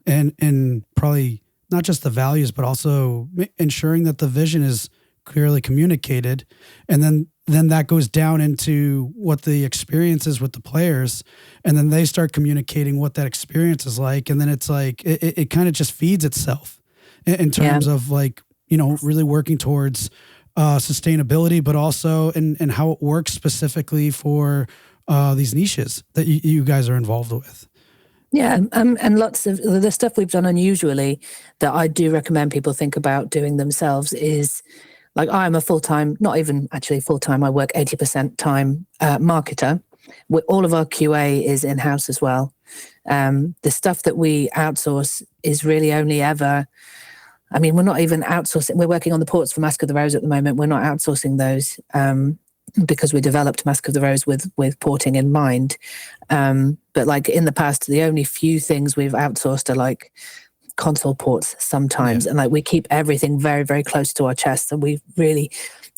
and probably not just the values, but also ensuring that the vision is clearly communicated. And then that goes down into what the experience is with the players. And then they start communicating what that experience is like. And then it's like, it kind of just feeds itself in terms of like, really working towards sustainability, but also and how it works specifically for these niches that you guys are involved with. Yeah, and lots of the stuff we've done unusually that I do recommend people think about doing themselves is, like, I'm a full-time, not even actually full-time, I work 80% time marketer. All of our QA is in-house as well. The stuff that we outsource is really only ever, I mean, we're not even outsourcing. We're working on the ports for Mask of the Rose at the moment. We're not outsourcing those because we developed Mask of the Rose with porting in mind. But like in the past, the only few things we've outsourced are like console ports sometimes. And like we keep everything very, very close to our chest, and we really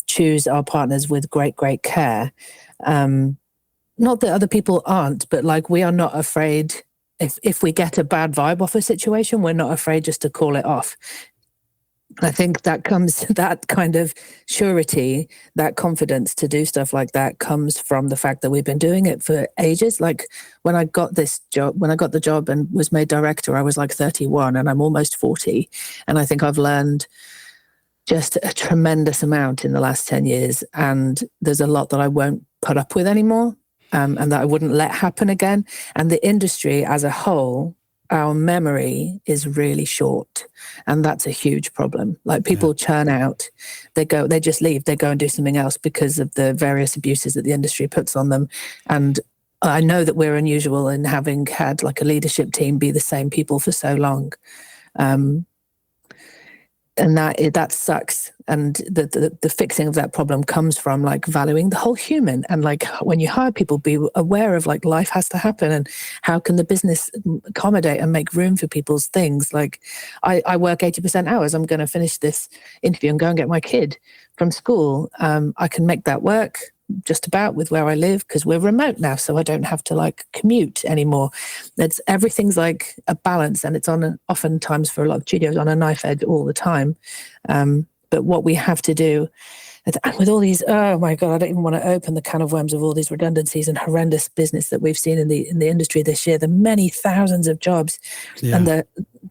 choose our partners with great, great care. Not that other people aren't, but like we are not afraid. If we get a bad vibe off a situation, we're not afraid just to call it off. I think that kind of surety, that confidence to do stuff like that comes from the fact that we've been doing it for ages. Like when I got the job and was made director, I was like 31 and I'm almost 40. And I think I've learned just a tremendous amount in the last 10 years. And there's a lot that I won't put up with anymore, and that I wouldn't let happen again. And the industry as a whole, our memory is really short, and that's a huge problem. Like people churn out, they just leave, they go and do something else because of the various abuses that the industry puts on them. And I know that we're unusual in having had like a leadership team be the same people for so long. And that sucks. And the fixing of that problem comes from like valuing the whole human. And like when you hire people, be aware of like life has to happen and how can the business accommodate and make room for people's things. Like I work 80% hours. I'm going to finish this interview and go and get my kid from school. I can make that work just about with where I live because we're remote now, so I don't have to like commute anymore. Everything's like a balance, and it's oftentimes for a lot of studios on a knife edge all the time. But what we have to do with all these, oh my God, I don't even want to open the can of worms of all these redundancies and horrendous business that we've seen in the industry this year, the many thousands of jobs and the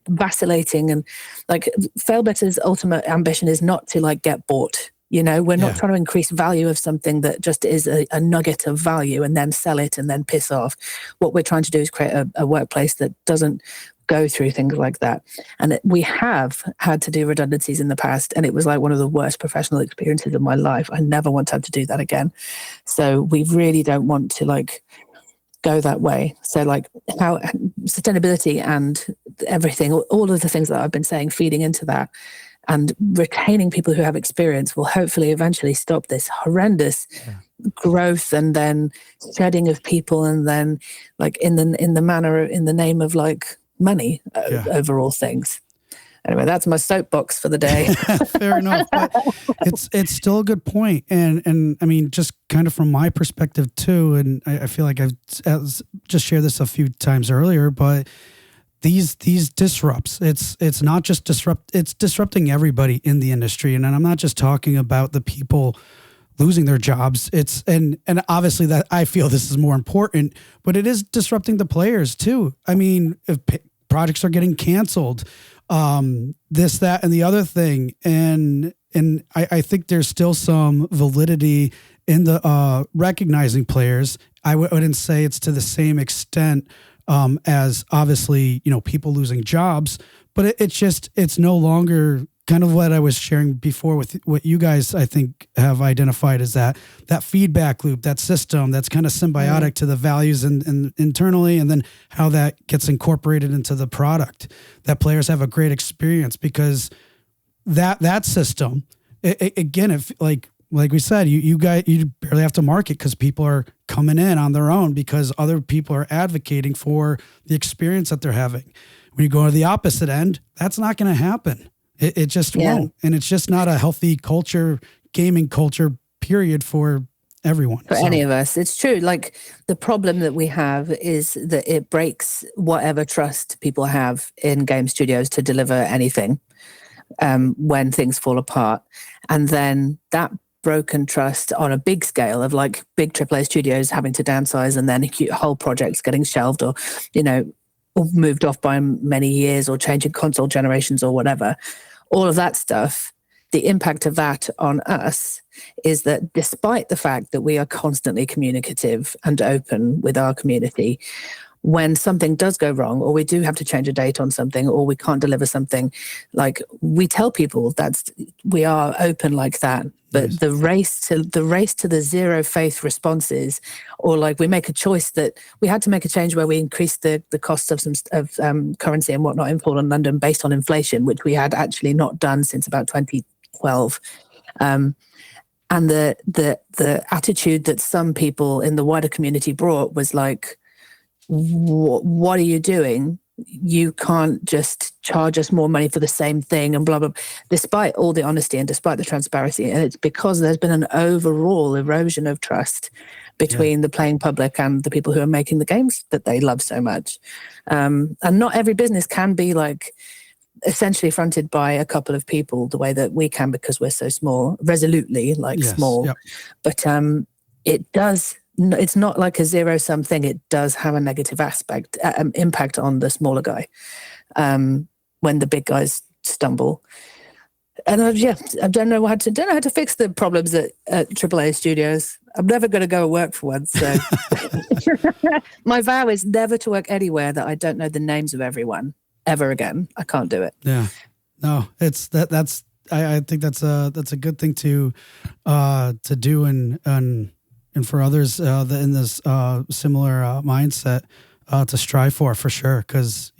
vacillating, and like Failbetter's ultimate ambition is not to like get bought. We're not Yeah. trying to increase value of something that just is a nugget of value and then sell it and then piss off. What we're trying to do is create a workplace that doesn't go through things like that. And we have had to do redundancies in the past, and it was like one of the worst professional experiences of my life. I never want to have to do that again. So we really don't want to go that way. So how sustainability and everything, all of the things that I've been saying, feeding into that, and retaining people who have experience will hopefully eventually stop this horrendous growth and then shedding of people, and then in the name of money over all things. Anyway, that's my soapbox for the day. Fair enough, but it's still a good point, and I mean, just kind of from my perspective too, and I feel like I've just shared this a few times earlier, but these disrupts, it's not just it's disrupting everybody in the industry, and I'm not just talking about the people losing their jobs. And obviously that I feel this is more important, but it is disrupting the players too. I mean, if projects are getting canceled, this, that, and the other thing. And I think there's still some validity in the recognizing players. I wouldn't say it's to the same extent as obviously, people losing jobs, but it's no longer kind of what I was sharing before with what you guys, I think, have identified as that feedback loop, that system that's kind of symbiotic to the values and internally, and then how that gets incorporated into the product, that players have a great experience, because that system, again, if like we said, you barely have to market because people are coming in on their own because other people are advocating for the experience that they're having. When you go to the opposite end, that's not going to happen. It just won't. And it's just not a healthy culture, gaming culture, period, for everyone. For any of us. It's true. The problem that we have is that it breaks whatever trust people have in game studios to deliver anything when things fall apart. And then that broken trust on a big scale of big AAA studios having to downsize, and then whole projects getting shelved or moved off by many years, or changing console generations or whatever. All of that stuff, the impact of that on us is that despite the fact that we are constantly communicative and open with our community, when something does go wrong, or we do have to change a date on something, or we can't deliver something, we tell people we are open like that. But yes, the race to the zero faith responses, or we make a choice that we had to make a change where we increased the cost of currency and whatnot in Poland and London based on inflation, which we had actually not done since about 2012. And the attitude that some people in the wider community brought was what are you doing? You can't just charge us more money for the same thing, and blah, blah, blah, despite all the honesty and despite the transparency. And it's because there's been an overall erosion of trust between the playing public and the people who are making the games that they love so much. And not every business can be essentially fronted by a couple of people the way that we can, because we're so small, resolutely small. Yep. But it does. It's not like a zero-sum thing. It does have a negative impact on the smaller guy when the big guys stumble. And I don't know how to fix the problems at AAA studios. I'm never going to go work for one. So my vow is never to work anywhere that I don't know the names of everyone ever again. I can't do it. Yeah, no, it's that's. I think that's a good thing to do and for others in this similar mindset to strive for sure. Because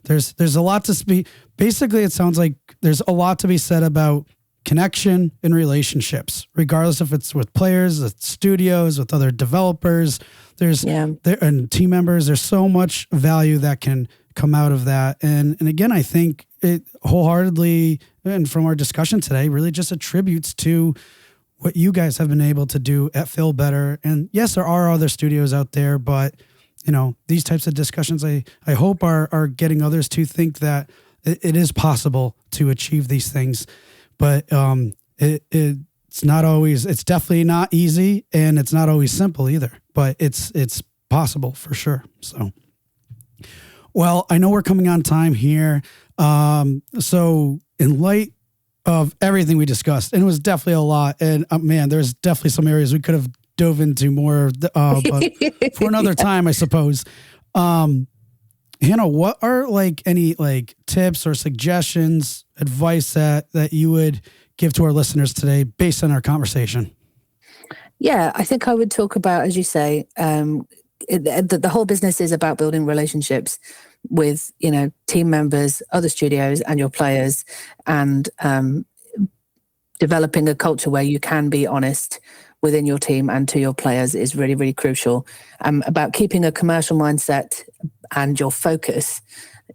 there's a lot to be. Basically, it sounds like there's a lot to be said about connection and relationships, regardless if it's with players, with studios, with other developers. And team members. There's so much value that can come out of that. And again, I think it wholeheartedly, and from our discussion today, really just attributes to what you guys have been able to do at Feel Better. And yes, there are other studios out there, but these types of discussions, I hope are getting others to think that it is possible to achieve these things. But it's not always, it's definitely not easy, and it's not always simple either, but it's possible for sure. So, well, I know we're coming on time here. So in light of everything we discussed. And it was definitely a lot. And man, there's definitely some areas we could have dove into more, but for another time, I suppose. Hannah, what are any tips or suggestions, advice that you would give to our listeners today based on our conversation? Yeah, I think I would talk about, as you say, the whole business is about building relationships with, team members, other studios, and your players, and developing a culture where you can be honest within your team and to your players is really, really crucial. About keeping a commercial mindset and your focus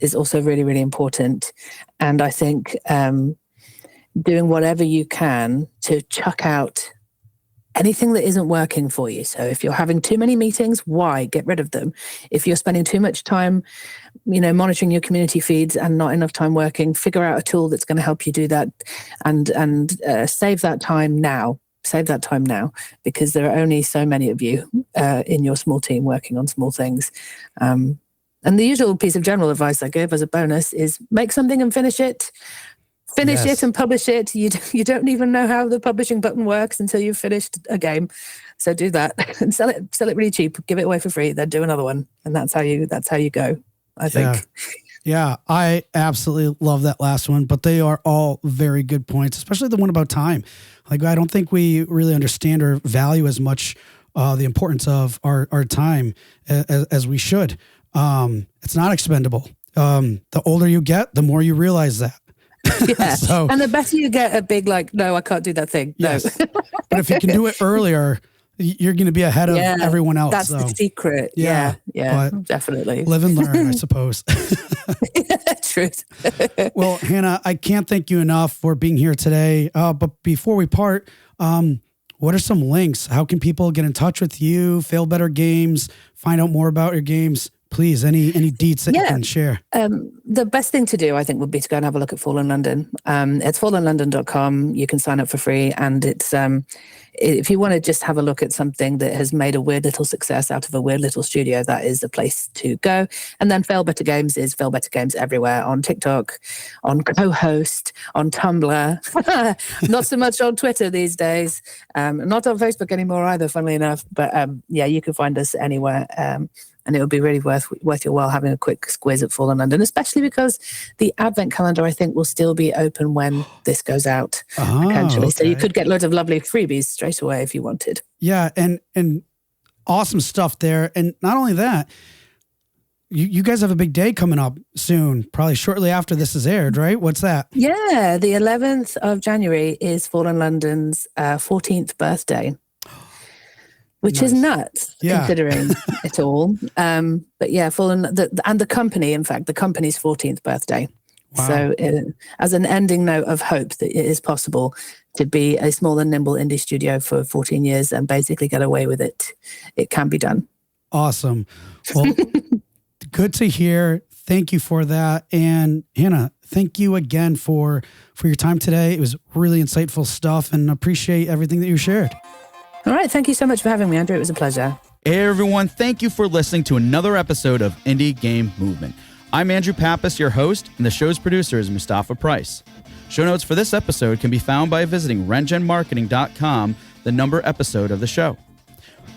is also really, really important. And I think doing whatever you can to chuck out anything that isn't working for you. So if you're having too many meetings, why? Get rid of them. If you're spending too much time, monitoring your community feeds and not enough time working, figure out a tool that's going to help you do that, and save that time now. Save that time now, because there are only so many of you in your small team working on small things. And the usual piece of general advice I give as a bonus is make something and finish it. Finish it and publish it. You don't even know how the publishing button works until you've finished a game. So do that and sell it really cheap. Give it away for free. Then do another one, and that's how you go, I think. Yeah, I absolutely love that last one. But they are all very good points, especially the one about time. I don't think we really understand or value as much the importance of our time as we should. It's not expendable. The older you get, the more you realize that. Yeah. And the better you get at big, no, I can't do that thing. Yes. No. But if you can do it earlier, you're going to be ahead of everyone else. That's the secret. Yeah, definitely. Live and learn, I suppose. Truth. Well, Hannah, I can't thank you enough for being here today. But before we part, what are some links? How can people get in touch with you, Fail Better Games, find out more about your games? Please, any deets that you can share? The best thing to do, I think, would be to go and have a look at Fallen London. It's fallenlondon.com. You can sign up for free. And it's if you want to just have a look at something that has made a weird little success out of a weird little studio, that is the place to go. And then Fail Better Games is Fail Better Games everywhere, on TikTok, on Co-Host, on Tumblr, not so much on Twitter these days, not on Facebook anymore either, funnily enough. But you can find us anywhere. And it would be really worth your while having a quick squiz at Fallen London, especially because the Advent calendar, I think, will still be open when this goes out, potentially. Okay. So you could get loads of lovely freebies straight away if you wanted. Yeah, and awesome stuff there. And not only that, you guys have a big day coming up soon, probably shortly after this is aired, right? What's that? Yeah, the 11th of January is Fallen London's 14th birthday. Which is nuts, considering it all. But yeah, and the company, in fact, the company's 14th birthday. Wow. So as an ending note of hope that it is possible to be a small and nimble indie studio for 14 years and basically get away with it, it can be done. Awesome. Well, good to hear. Thank you for that. And Hannah, thank you again for your time today. It was really insightful stuff, and appreciate everything that you shared. All right. Thank you so much for having me, Andrew. It was a pleasure. Hey, everyone. Thank you for listening to another episode of Indie Game Movement. I'm Andrew Pappas, your host, and the show's producer is Mustafa Price. Show notes for this episode can be found by visiting rengenmarketing.com, the number episode of the show.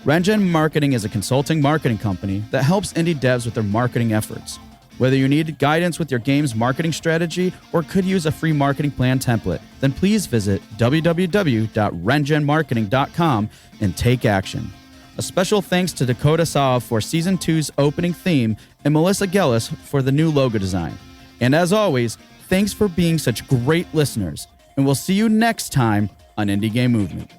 Rengen Marketing is a consulting marketing company that helps indie devs with their marketing efforts. Whether you need guidance with your game's marketing strategy or could use a free marketing plan template, then please visit www.rengenmarketing.com and take action. A special thanks to Dakota Saw for Season 2's opening theme and Melissa Gellis for the new logo design. And as always, thanks for being such great listeners, and we'll see you next time on Indie Game Movement.